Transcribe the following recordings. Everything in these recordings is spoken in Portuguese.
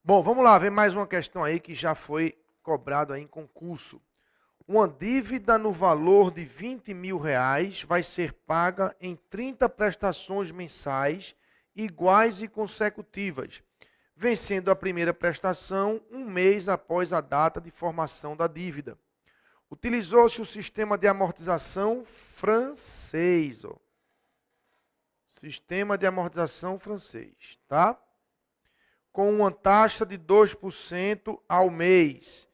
Bom, vamos lá ver mais uma questão aí que já foi cobrado aí em concurso. Uma dívida no valor de R$ 20.000 vai ser paga em 30 prestações mensais iguais e consecutivas, vencendo a primeira prestação um mês após a data de formação da dívida. Utilizou-se o sistema de amortização francês. Sistema de amortização francês, tá? Com uma taxa de 2% ao mês.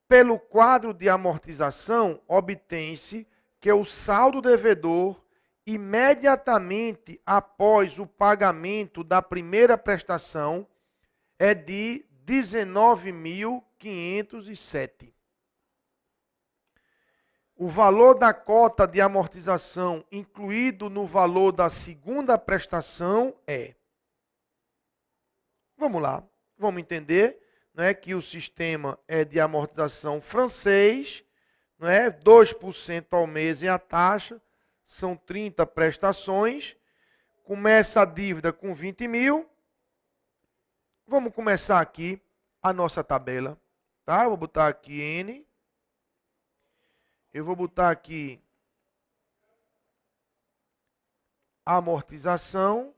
Pelo quadro de amortização, obtém-se que o saldo devedor, imediatamente após o pagamento da primeira prestação, é de 19.507. O valor da cota de amortização incluído no valor da segunda prestação é... Vamos lá, vamos entender, né, que o sistema é de amortização francês, né, 2% ao mês é a taxa, são 30 prestações, começa a dívida com 20 mil. Vamos começar aqui a nossa tabela, tá? Eu vou botar aqui N, eu vou botar aqui amortização,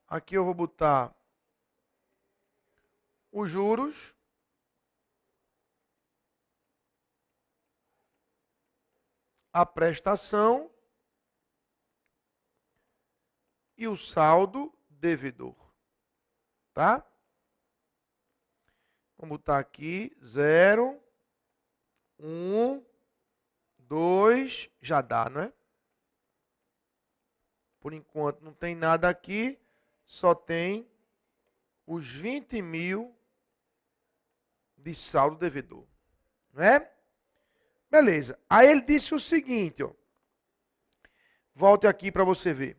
aqui eu vou botar os juros, a prestação e o saldo devedor, tá? Vamos botar aqui 0, 1, 2, já dá, não é? Por enquanto não tem nada aqui, só tem os 20 mil de saldo devedor, não é? Beleza. Aí ele disse o seguinte, ó. Volte aqui para você ver.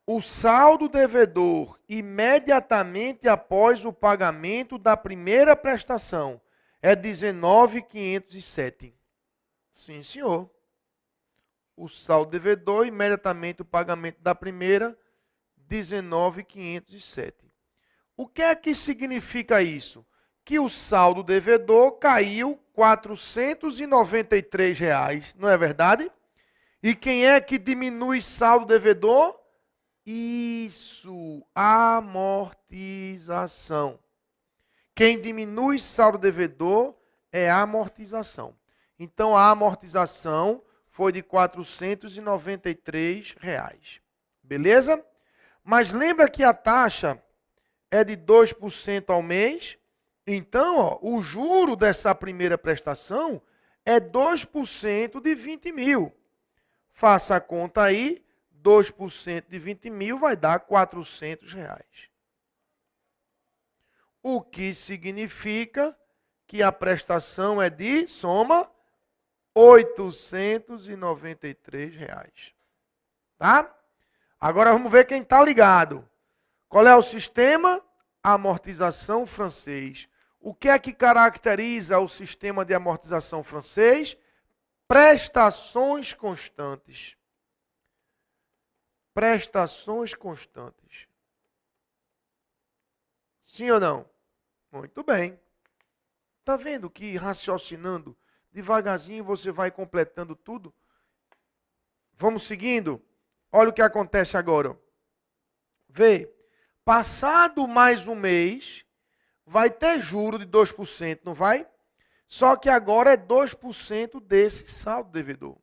O saldo devedor imediatamente após o pagamento da primeira prestação é 19.507. Sim, senhor. O saldo devedor imediatamente o pagamento da primeira, 19.507. O que é que significa isso? Que o saldo devedor caiu R$ 493, não é verdade? E quem é que diminui saldo devedor? Isso, amortização. Quem diminui saldo devedor é a amortização. Então, a amortização foi de R$ 493. Beleza? Mas lembra que a taxa é de 2% ao mês? Então, ó, o juro dessa primeira prestação é 2% de 20 mil. Faça a conta aí, 2% de 20 mil vai dar R$ 400. O que significa que a prestação é de, soma, R$ 893. Tá? Agora vamos ver quem está ligado. Qual é o sistema? Amortização francês. O que é que caracteriza o sistema de amortização francês? Prestações constantes. Prestações constantes. Sim ou não? Muito bem. Está vendo que raciocinando devagarzinho você vai completando tudo? Vamos seguindo? Olha o que acontece agora. Vê, passado mais um mês, vai ter juro de 2%, não vai? Só que agora é 2% desse saldo devedor,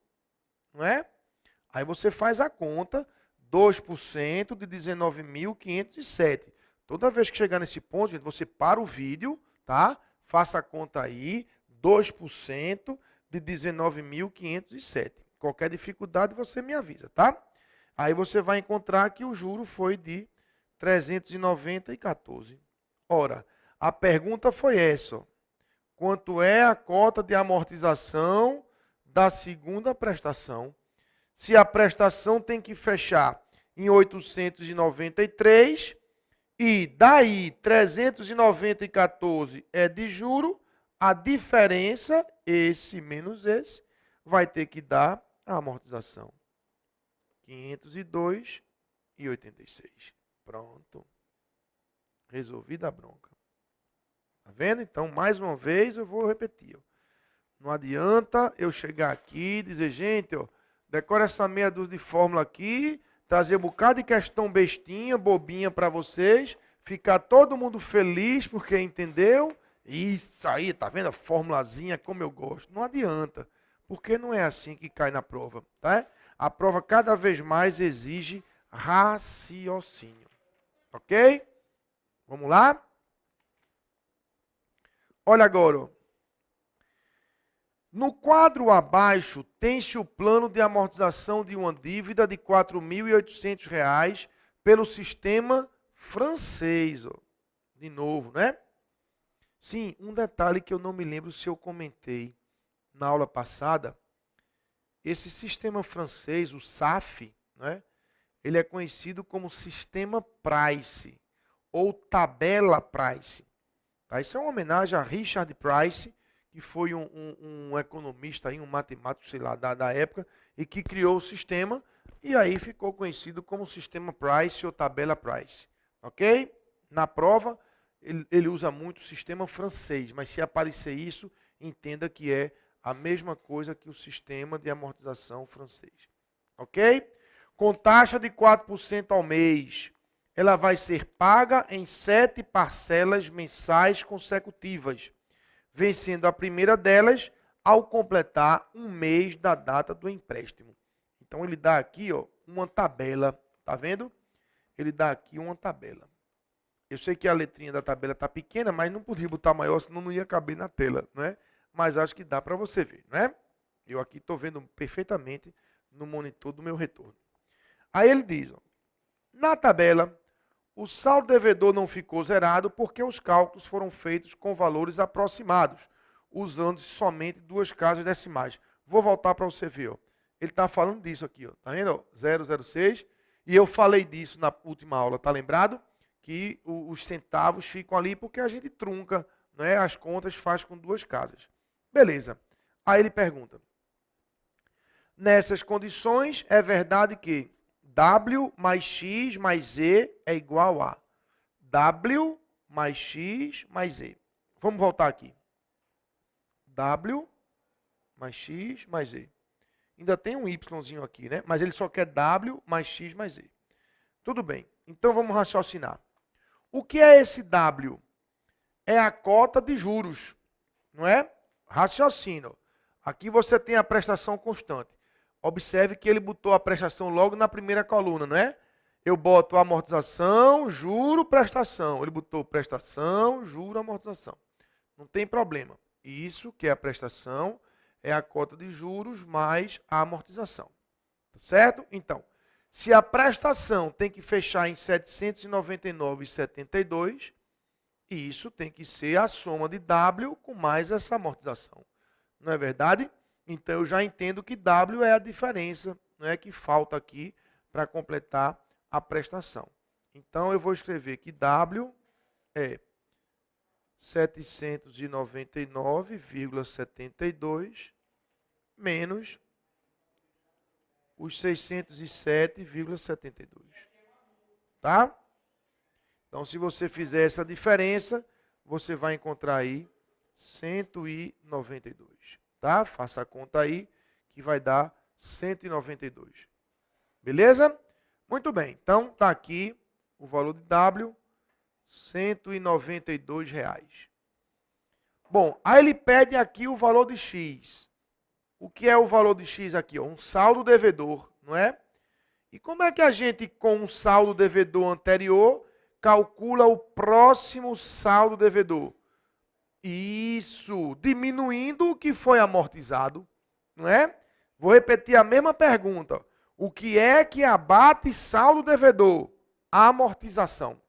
não é? Aí você faz a conta, 2% de 19.507. Toda vez que chegar nesse ponto, gente, você para o vídeo, tá? Faça a conta aí, 2% de 19.507. Qualquer dificuldade você me avisa, tá? Aí você vai encontrar que o juro foi de 390,14. Ora, a pergunta foi essa, ó. Quanto é a cota de amortização da segunda prestação? se a prestação tem que fechar em 893 e daí 390,14 é de juro, a diferença, esse menos esse, vai ter que dar a amortização. 502,86. Pronto. Resolvida a bronca. Tá vendo? Então, mais uma vez, eu vou repetir. Ó. Não adianta eu chegar aqui e dizer, gente, ó, decora essa meia dúzia de fórmula aqui, trazer um bocado de questão bestinha, bobinha para vocês, ficar todo mundo feliz porque entendeu. Isso aí, tá vendo? A formulazinha como eu gosto. Não adianta, porque não é assim que cai na prova, tá? A prova cada vez mais exige raciocínio. Ok? Vamos lá? Olha agora. Ó. No quadro abaixo, tem-se o plano de amortização de uma dívida de R$ 4.800 pelo sistema francês. Ó. De novo, né? Sim, um detalhe que eu não me lembro se eu comentei na aula passada. Esse sistema francês, o SAF, né? Ele é conhecido como sistema Price ou tabela Price. Tá? Isso é uma homenagem a Richard Price, que foi um economista, um matemático, sei lá, da época, e que criou o sistema, e aí ficou conhecido como sistema Price ou tabela Price. Ok? Na prova, ele usa muito o sistema francês, mas se aparecer isso, entenda que é a mesma coisa que o sistema de amortização francês. Ok? Com taxa de 4% ao mês, ela vai ser paga em 7 parcelas mensais consecutivas, vencendo a primeira delas ao completar um mês da data do empréstimo. Então, ele dá aqui ó, uma tabela, tá vendo? Ele dá aqui uma tabela. Eu sei que a letrinha da tabela está pequena, mas não podia botar maior, senão não ia caber na tela, não é? Mas acho que dá para você ver, não é? Eu aqui estou vendo perfeitamente no monitor do meu retorno. Aí ele diz, ó, na tabela, o saldo devedor não ficou zerado porque os cálculos foram feitos com valores aproximados, usando somente 2 casas decimais. Vou voltar para você ver. Ó. Ele está falando disso aqui. Ó. Tá vendo? Ó, 006. E eu falei disso na última aula. Tá lembrado? Que os centavos ficam ali porque a gente trunca, né? As contas faz com 2 casas. Beleza. Aí ele pergunta. Nessas condições, é verdade que W mais X mais Z é igual a W mais X mais Z. Vamos voltar aqui. W mais X mais Z. Ainda tem um Yzinho aqui, né? Mas ele só quer W mais X mais Z. Tudo bem. Então vamos raciocinar. O que é esse W? É a cota de juros, não é? Raciocínio. Aqui você tem a prestação constante. Observe que ele botou a prestação logo na primeira coluna, não é? Eu boto amortização, juro, prestação. Ele botou prestação, juro, amortização. Não tem problema. Isso, que é a prestação, é a cota de juros mais a amortização. Tá certo? Então, se a prestação tem que fechar em 799,72, isso tem que ser a soma de W com mais essa amortização. Não é verdade? Então, eu já entendo que W é a diferença, não é, que falta aqui para completar a prestação. Então, eu vou escrever que W é 799,72 menos os 607,72. Tá? Então, se você fizer essa diferença, você vai encontrar aí 192. Tá? Faça a conta aí, que vai dar 192. Beleza? Muito bem. Então, está aqui o valor de W, R$ 192. Bom, aí ele pede aqui o valor de X. O que é o valor de X aqui? Um saldo devedor, não é? E como é que a gente, com um saldo devedor anterior, calcula o próximo saldo devedor? Isso, diminuindo o que foi amortizado, não é? Vou repetir a mesma pergunta. O que é que abate saldo devedor? A amortização.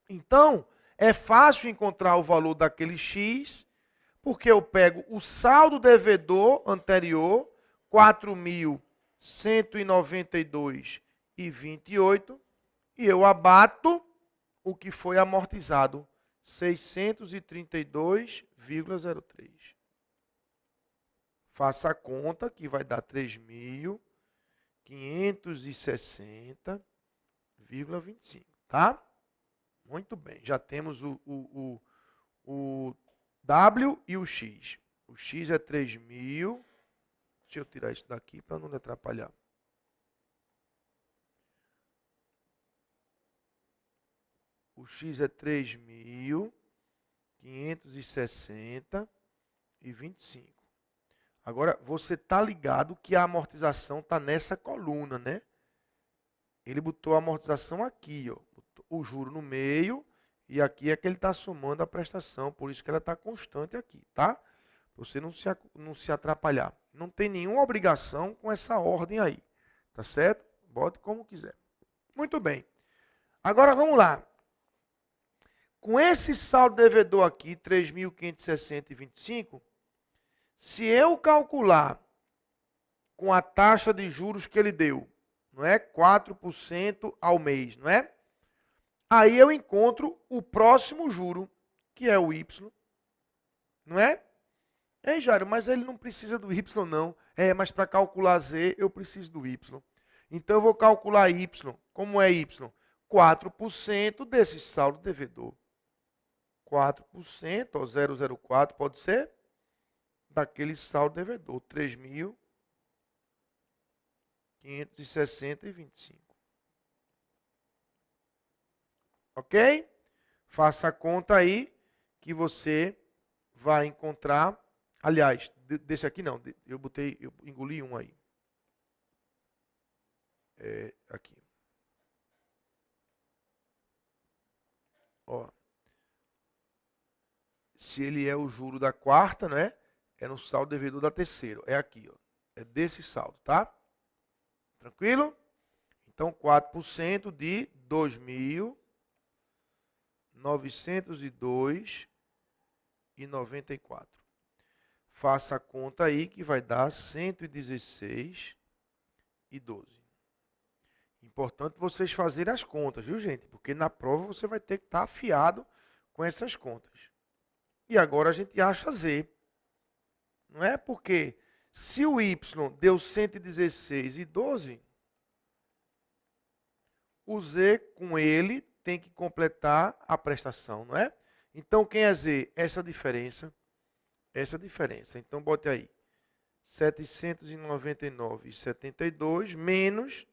Então, é fácil encontrar o valor daquele X, porque eu pego o saldo devedor anterior, 4.000 192,28 e eu abato o que foi amortizado, 632,03. Faça a conta que vai dar 3.560,25, tá? Muito bem, já temos o W e o X. O X é 3.000. Deixa eu tirar isso daqui para não me atrapalhar. O X é 3.560,25. Agora, você está ligado que a amortização está nessa coluna, né? Ele botou a amortização aqui, ó. Botou o juro no meio e aqui é que ele está somando a prestação. Por isso que ela está constante aqui, tá? Para você não se atrapalhar. Não tem nenhuma obrigação com essa ordem aí, tá certo? Bote como quiser. Muito bem. Agora, vamos lá. Com esse saldo devedor aqui, 3.560,25, se eu calcular com a taxa de juros que ele deu, não é? 4% ao mês, não é? Aí eu encontro o próximo juro, que é o Y, não é? Ei, Jairo, mas ele não precisa do Y, não. Mas para calcular Z, eu preciso do Y. Então, eu vou calcular Y. Como é Y? 4% desse saldo devedor. 4%, ou 0,04, pode ser? Daquele saldo devedor, 3.560,25. Ok? Faça a conta aí que você vai encontrar. Aliás, desse aqui não, eu engoli um aí. Aqui. Ó. Se ele é o juro da quarta, né? É no saldo devedor da terceira. É aqui, ó. É desse saldo, tá? Tranquilo? Então, 4% de 2.902,94. Faça a conta aí que vai dar 116,12. Importante vocês fazerem as contas, viu, gente? Porque na prova você vai ter que estar afiado com essas contas. E agora a gente acha Z. Não é? Porque se o Y deu 116,12, o Z com ele tem que completar a prestação, não é? Então, quem é Z? Essa diferença. Essa diferença. Então, bote aí. 799,72 menos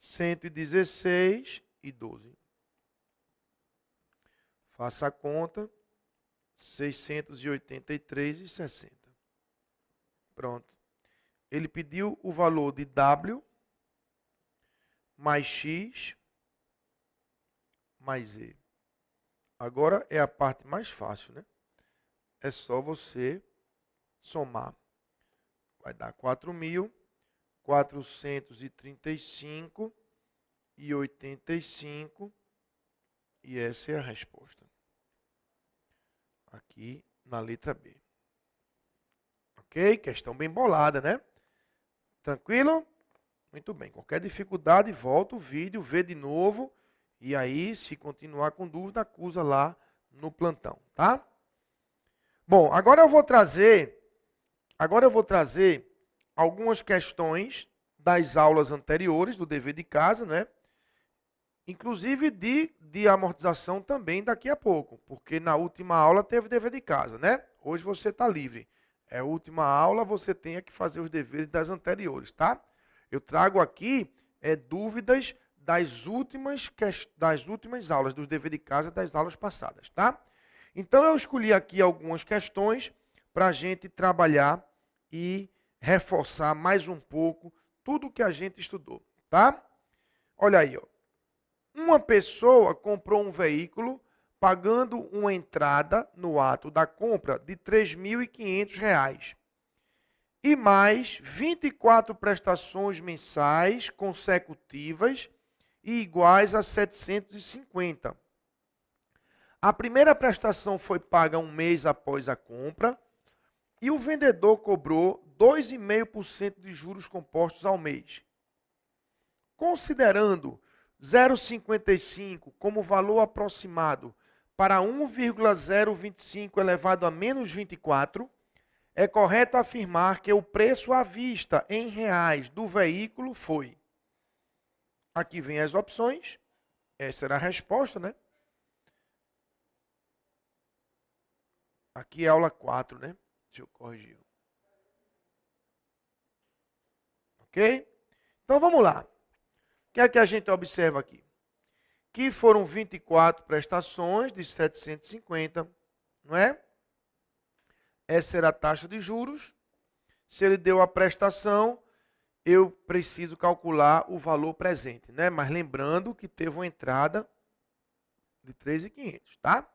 116,12. Faça a conta. 683,60. Pronto. Ele pediu o valor de W mais X mais Z. Agora é a parte mais fácil, né? É só você somar. Vai dar 4.435,85 e essa é a resposta. Aqui na letra B. Ok? Questão bem bolada, né? Tranquilo? Muito bem. Qualquer dificuldade, volta o vídeo, vê de novo. E aí, se continuar com dúvida, acusa lá no plantão, tá? Bom, agora eu vou trazer algumas questões das aulas anteriores, do dever de casa, né? Inclusive de amortização também daqui a pouco, porque na última aula teve dever de casa, né? Hoje você está livre. É a última aula, você tem que fazer os deveres das anteriores, tá? Eu trago aqui dúvidas das últimas aulas, dos deveres de casa das aulas passadas, tá? Então eu escolhi aqui algumas questões para a gente trabalhar e reforçar mais um pouco tudo que a gente estudou, tá? Olha aí, ó. Uma pessoa comprou um veículo pagando uma entrada no ato da compra de R$ 3.500 e mais 24 prestações mensais consecutivas e iguais a 750. A primeira prestação foi paga um mês após a compra e o vendedor cobrou 2,5% de juros compostos ao mês. Considerando 0,55 como valor aproximado para 1,025 elevado a menos 24, é correto afirmar que o preço à vista em reais do veículo foi. Aqui vem as opções. Essa era a resposta, né? Aqui é aula 4, né? Deixa eu corrigir. Ok? Então vamos lá. O que é que a gente observa aqui? Que foram 24 prestações de 750, não é? Essa era a taxa de juros. Se ele deu a prestação, eu preciso calcular o valor presente, né? Mas lembrando que teve uma entrada de 3.500, tá?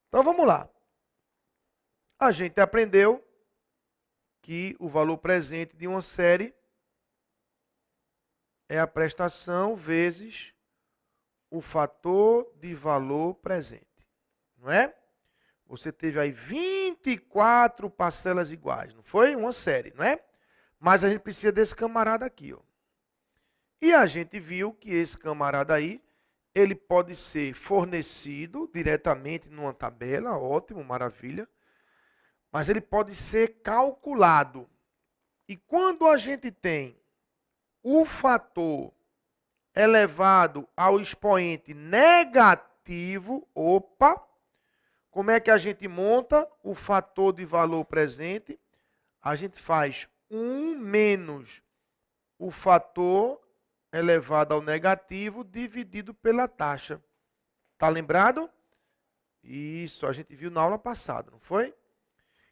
Então vamos lá. A gente aprendeu que o valor presente de uma série é a prestação vezes o fator de valor presente, não é? Você teve aí 24 parcelas iguais, não foi? Uma série, não é? Mas a gente precisa desse camarada aqui, ó. E a gente viu que esse camarada aí, ele pode ser fornecido diretamente numa tabela, ótimo, maravilha. Mas ele pode ser calculado. E quando a gente tem o fator elevado ao expoente negativo, opa, como é que a gente monta o fator de valor presente? A gente faz 1 menos o fator elevado ao negativo dividido pela taxa. Tá lembrado? Isso, a gente viu na aula passada, não foi?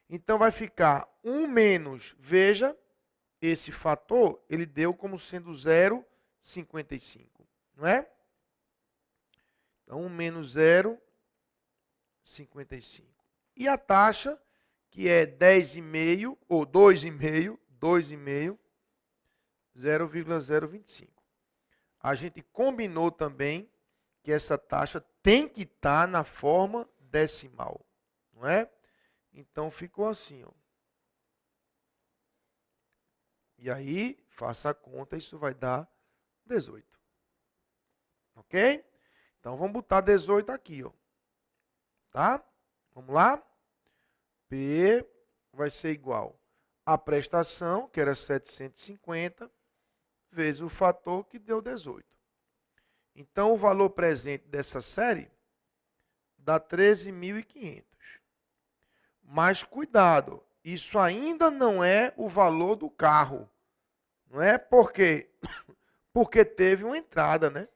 Então vai ficar 1 menos, veja, esse fator, ele deu como sendo 0,55, não é? Então 1 menos 0,55. E a taxa, que é 10,5, ou 2,5, 0,025. A gente combinou também que essa taxa tem que estar na forma decimal, não é? Então ficou assim, ó. E aí, faça a conta, isso vai dar 18. Ok? Então vamos botar 18 aqui, ó. Tá? Vamos lá? P vai ser igual a prestação, que era 750, vezes o fator que deu 18. Então o valor presente dessa série dá 13.500. Mas cuidado, isso ainda não é o valor do carro. Não é porque teve uma entrada, né,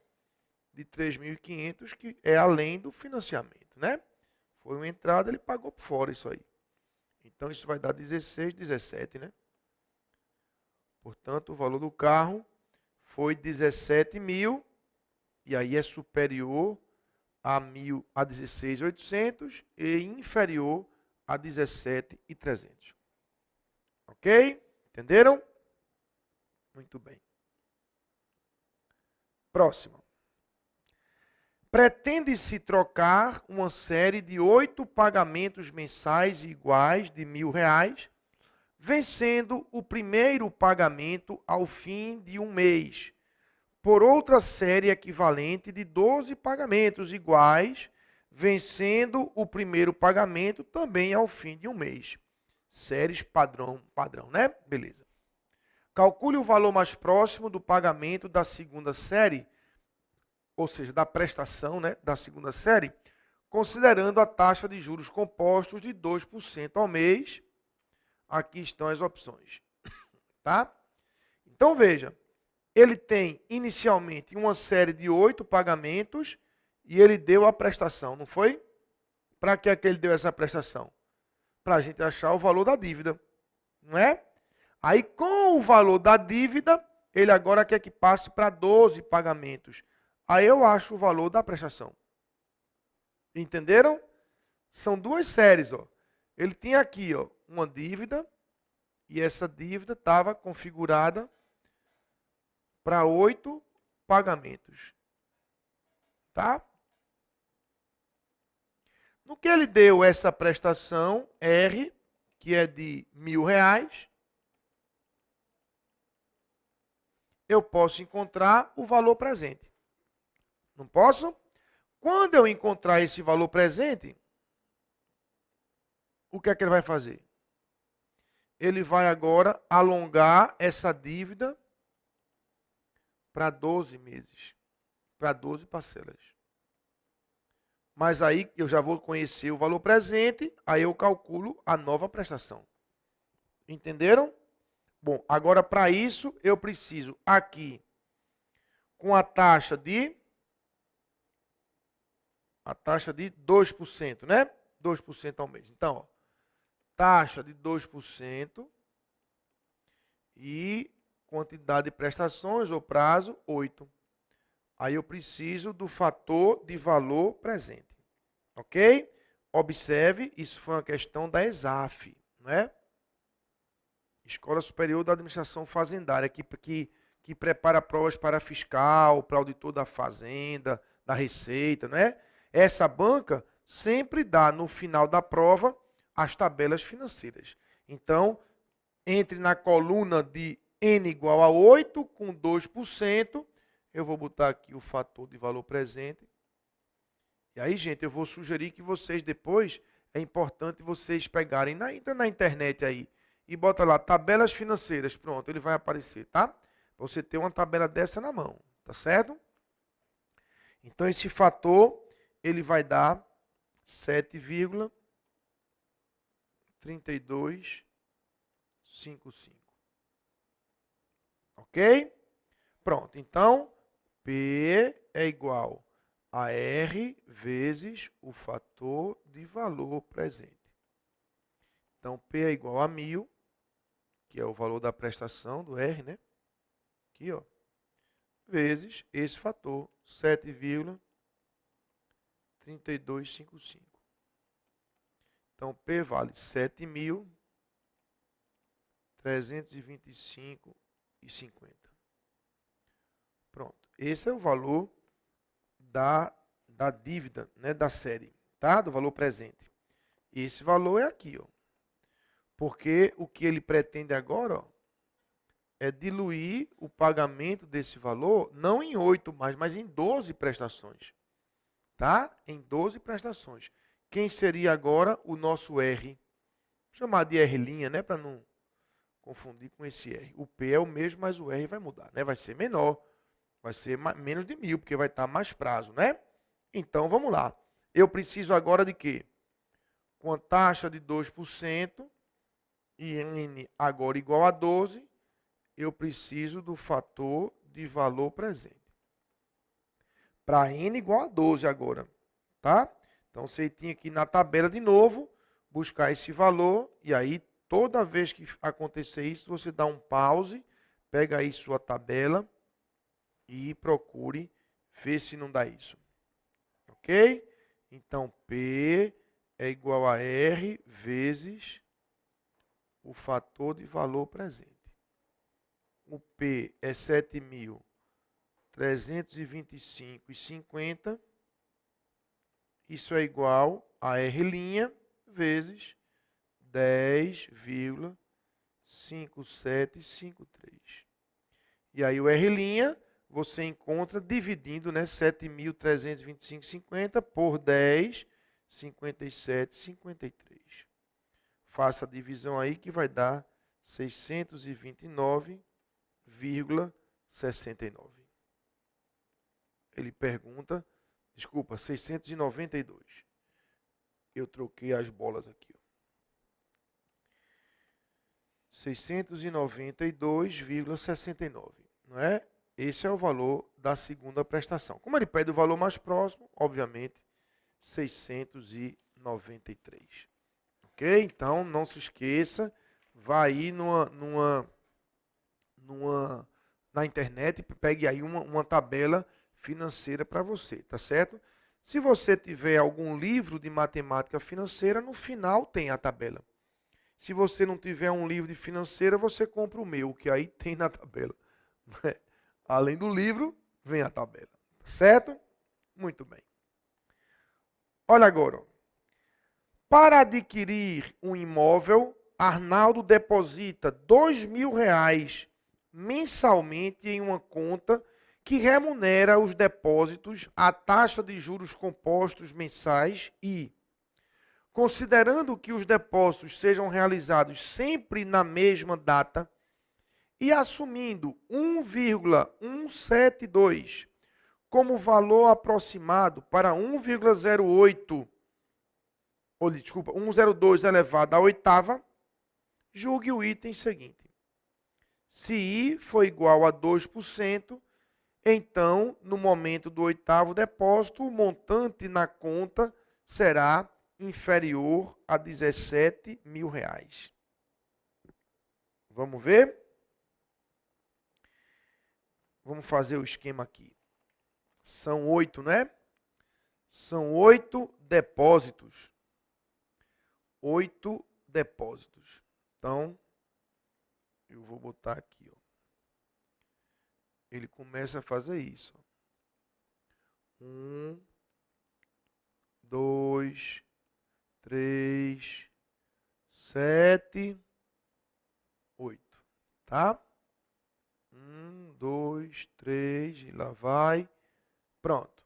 de 3.500 que é além do financiamento, né? Foi uma entrada, ele pagou por fora isso aí. Então isso vai dar 16, 17, né? Portanto, o valor do carro foi 17.000 e aí é superior a 16.800 e inferior a 17.300. Ok? Entenderam? Muito bem. Próximo. Pretende-se trocar uma série de 8 pagamentos mensais iguais de R$1.000, vencendo o primeiro pagamento ao fim de um mês, por outra série equivalente de 12 pagamentos iguais, vencendo o primeiro pagamento também ao fim de um mês. Séries padrão, né? Beleza. Calcule o valor mais próximo do pagamento da segunda série, ou seja, da prestação, né, da segunda série, considerando a taxa de juros compostos de 2% ao mês. Aqui estão as opções. Tá? Então, veja, ele tem inicialmente uma série de 8 pagamentos e ele deu a prestação, não foi? Para que é que ele deu essa prestação? Para a gente achar o valor da dívida, não é? Aí, com o valor da dívida, ele agora quer que passe para 12 pagamentos. Aí eu acho o valor da prestação. Entenderam? São duas séries, ó. Ele tinha aqui, ó, uma dívida e essa dívida estava configurada para 8 pagamentos. Tá? No que ele deu essa prestação, R, que é de R$1.000, eu posso encontrar o valor presente. Não posso? Quando eu encontrar esse valor presente, o que é que ele vai fazer? Ele vai agora alongar essa dívida para 12 meses, para 12 parcelas. Mas aí eu já vou conhecer o valor presente, aí eu calculo a nova prestação. Entenderam? Bom, agora para isso eu preciso aqui com a taxa de 2%, né? 2% ao mês. Então, ó, taxa de 2% e quantidade de prestações ou prazo 8. Aí eu preciso do fator de valor presente. Ok? Observe, isso foi uma questão da ESAF, né? Escola Superior da Administração Fazendária, que prepara provas para fiscal, para auditor da Fazenda, da Receita, né? Essa banca sempre dá no final da prova as tabelas financeiras. Então, entre na coluna de N igual a 8 com 2%, eu vou botar aqui o fator de valor presente. E aí, gente, eu vou sugerir que vocês depois, é importante vocês pegarem, entra na internet aí, e bota lá, tabelas financeiras, pronto, ele vai aparecer, tá? Pra você ter uma tabela dessa na mão, tá certo? Então, esse fator, ele vai dar 7,3255. Ok? Pronto, então, P é igual a R vezes o fator de valor presente. Então, P é igual a 1.000, que é o valor da prestação do R, né? Aqui, ó. Vezes esse fator, 7,3255. Então, P vale 7.325,50. Pronto. Esse é o valor da dívida, né, da série, tá? Do valor presente. Esse valor é aqui, ó. Porque o que ele pretende agora, ó, é diluir o pagamento desse valor, não em 8 mais, mas em 12 prestações. Tá? Em 12 prestações. Quem seria agora o nosso R? Vou chamar de R', né? Para não confundir com esse R. O P é o mesmo, mas o R vai mudar, né? Vai ser menor. Vai ser menos de 1.000, porque vai estar mais prazo, né? Então, vamos lá. Eu preciso agora de quê? Com a taxa de 2% e N agora igual a 12, eu preciso do fator de valor presente. Para N igual a 12 agora, tá? Então, você tinha que ir na tabela de novo, buscar esse valor, e aí, toda vez que acontecer isso, você dá um pause, pega aí sua tabela, e procure ver se não dá isso. Ok? Então, P é igual a R vezes o fator de valor presente. O P é 7.325,50. Isso é igual a R' vezes 10,5753. E aí o R' você encontra dividindo, né, 7.325,50 por 10, 57,53. Faça a divisão aí que vai dar 629,69. Ele pergunta, desculpa, 692. Eu troquei as bolas aqui. 692,69, não é? Esse é o valor da segunda prestação. Como ele pede o valor mais próximo, obviamente, 693. Ok? Então, não se esqueça, vai aí na internet, pegue aí uma tabela financeira para você, tá certo? Se você tiver algum livro de matemática financeira, no final tem a tabela. Se você não tiver um livro de financeira, você compra o meu, que aí tem na tabela. Além do livro, vem a tabela. Certo? Muito bem. Olha agora. Para adquirir um imóvel, Arnaldo deposita R$ 2.000 mensalmente em uma conta que remunera os depósitos à taxa de juros compostos mensais e, considerando que os depósitos sejam realizados sempre na mesma data e assumindo 1,172 como valor aproximado para 102 elevado à oitava, julgue o item seguinte. Se I for igual a 2%, então, no momento do oitavo depósito, o montante na conta será inferior a R$17.000. Vamos ver? Vamos fazer o esquema aqui. São 8, né? São 8 depósitos. 8 depósitos. Então, eu vou botar aqui, ó. Ele começa a fazer isso. 1, 2, 3, 7, 8. Tá? 1, 2, 3, e lá vai. Pronto.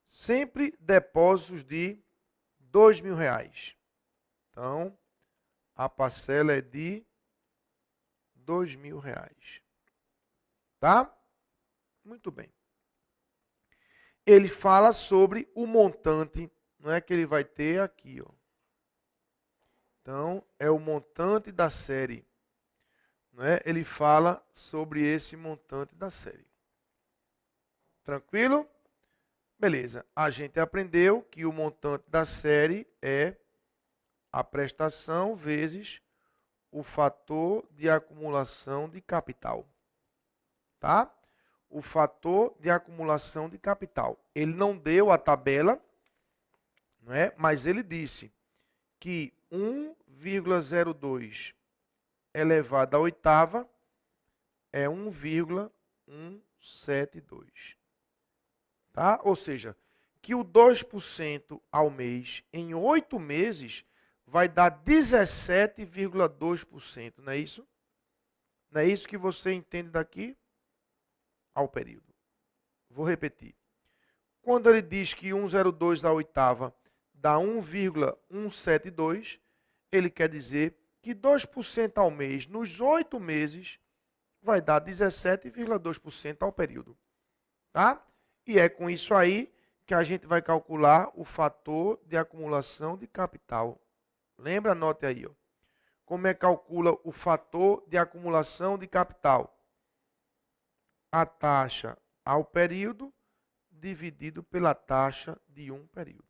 Sempre depósitos de R$2.000. Então, a parcela é de R$2.000. Tá? Muito bem. Ele fala sobre o montante, não é que ele vai ter aqui, ó. Então, é o montante da série. Não é? Ele fala sobre esse montante da série. Tranquilo? Beleza. A gente aprendeu que o montante da série é a prestação vezes o fator de acumulação de capital. Tá? O fator de acumulação de capital. Ele não deu a tabela, não é? Mas ele disse que 1,02 elevado à oitava é 1,172. Tá? Ou seja, que o 2% ao mês em 8 meses vai dar 17,2%, não é isso? Não é isso que você entende daqui ao período. Vou repetir. Quando ele diz que 1,02 à oitava dá 1,172, ele quer dizer que 2% ao mês nos 8 meses vai dar 17,2% ao período. Tá? E é com isso aí que a gente vai calcular o fator de acumulação de capital. Lembra? Anote aí. Ó. Como é que calcula o fator de acumulação de capital? A taxa ao período dividido pela taxa de um período.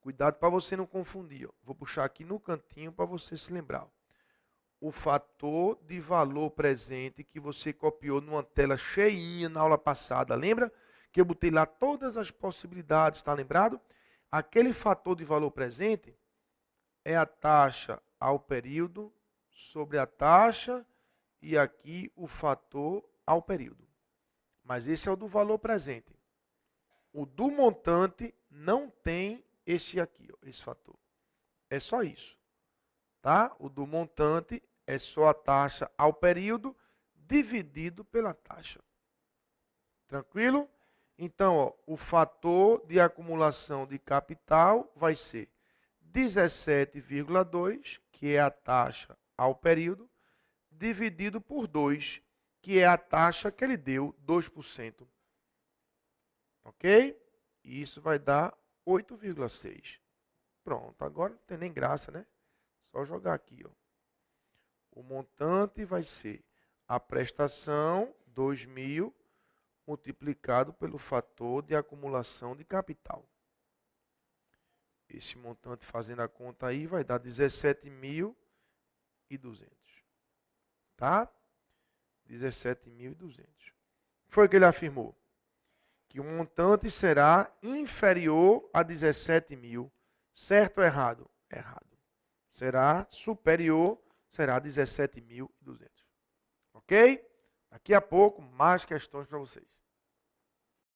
Cuidado para você não confundir. Ó. Vou puxar aqui no cantinho para você se lembrar. O fator de valor presente que você copiou numa tela cheinha na aula passada. Lembra que eu botei lá todas as possibilidades, está lembrado? Aquele fator de valor presente é a taxa ao período sobre a taxa e aqui o fator ao período. Mas esse é o do valor presente. O do montante não tem esse aqui, ó, esse fator. É só isso. Tá? O do montante é só a taxa ao período dividido pela taxa. Tranquilo? Então, ó, o fator de acumulação de capital vai ser 17,2, que é a taxa ao período, dividido por 2, que é a taxa que ele deu, 2%. Ok? E isso vai dar 8,6. Pronto, agora não tem nem graça, né? Só jogar aqui, ó. O montante vai ser a prestação, 2.000, multiplicado pelo fator de acumulação de capital. Esse montante, fazendo a conta aí, vai dar 17.200. Tá? 17.200. Foi o que ele afirmou. Que o montante será inferior a 17.000. Certo ou errado? Errado. Será superior, será 17.200. Ok? Daqui a pouco, mais questões para vocês.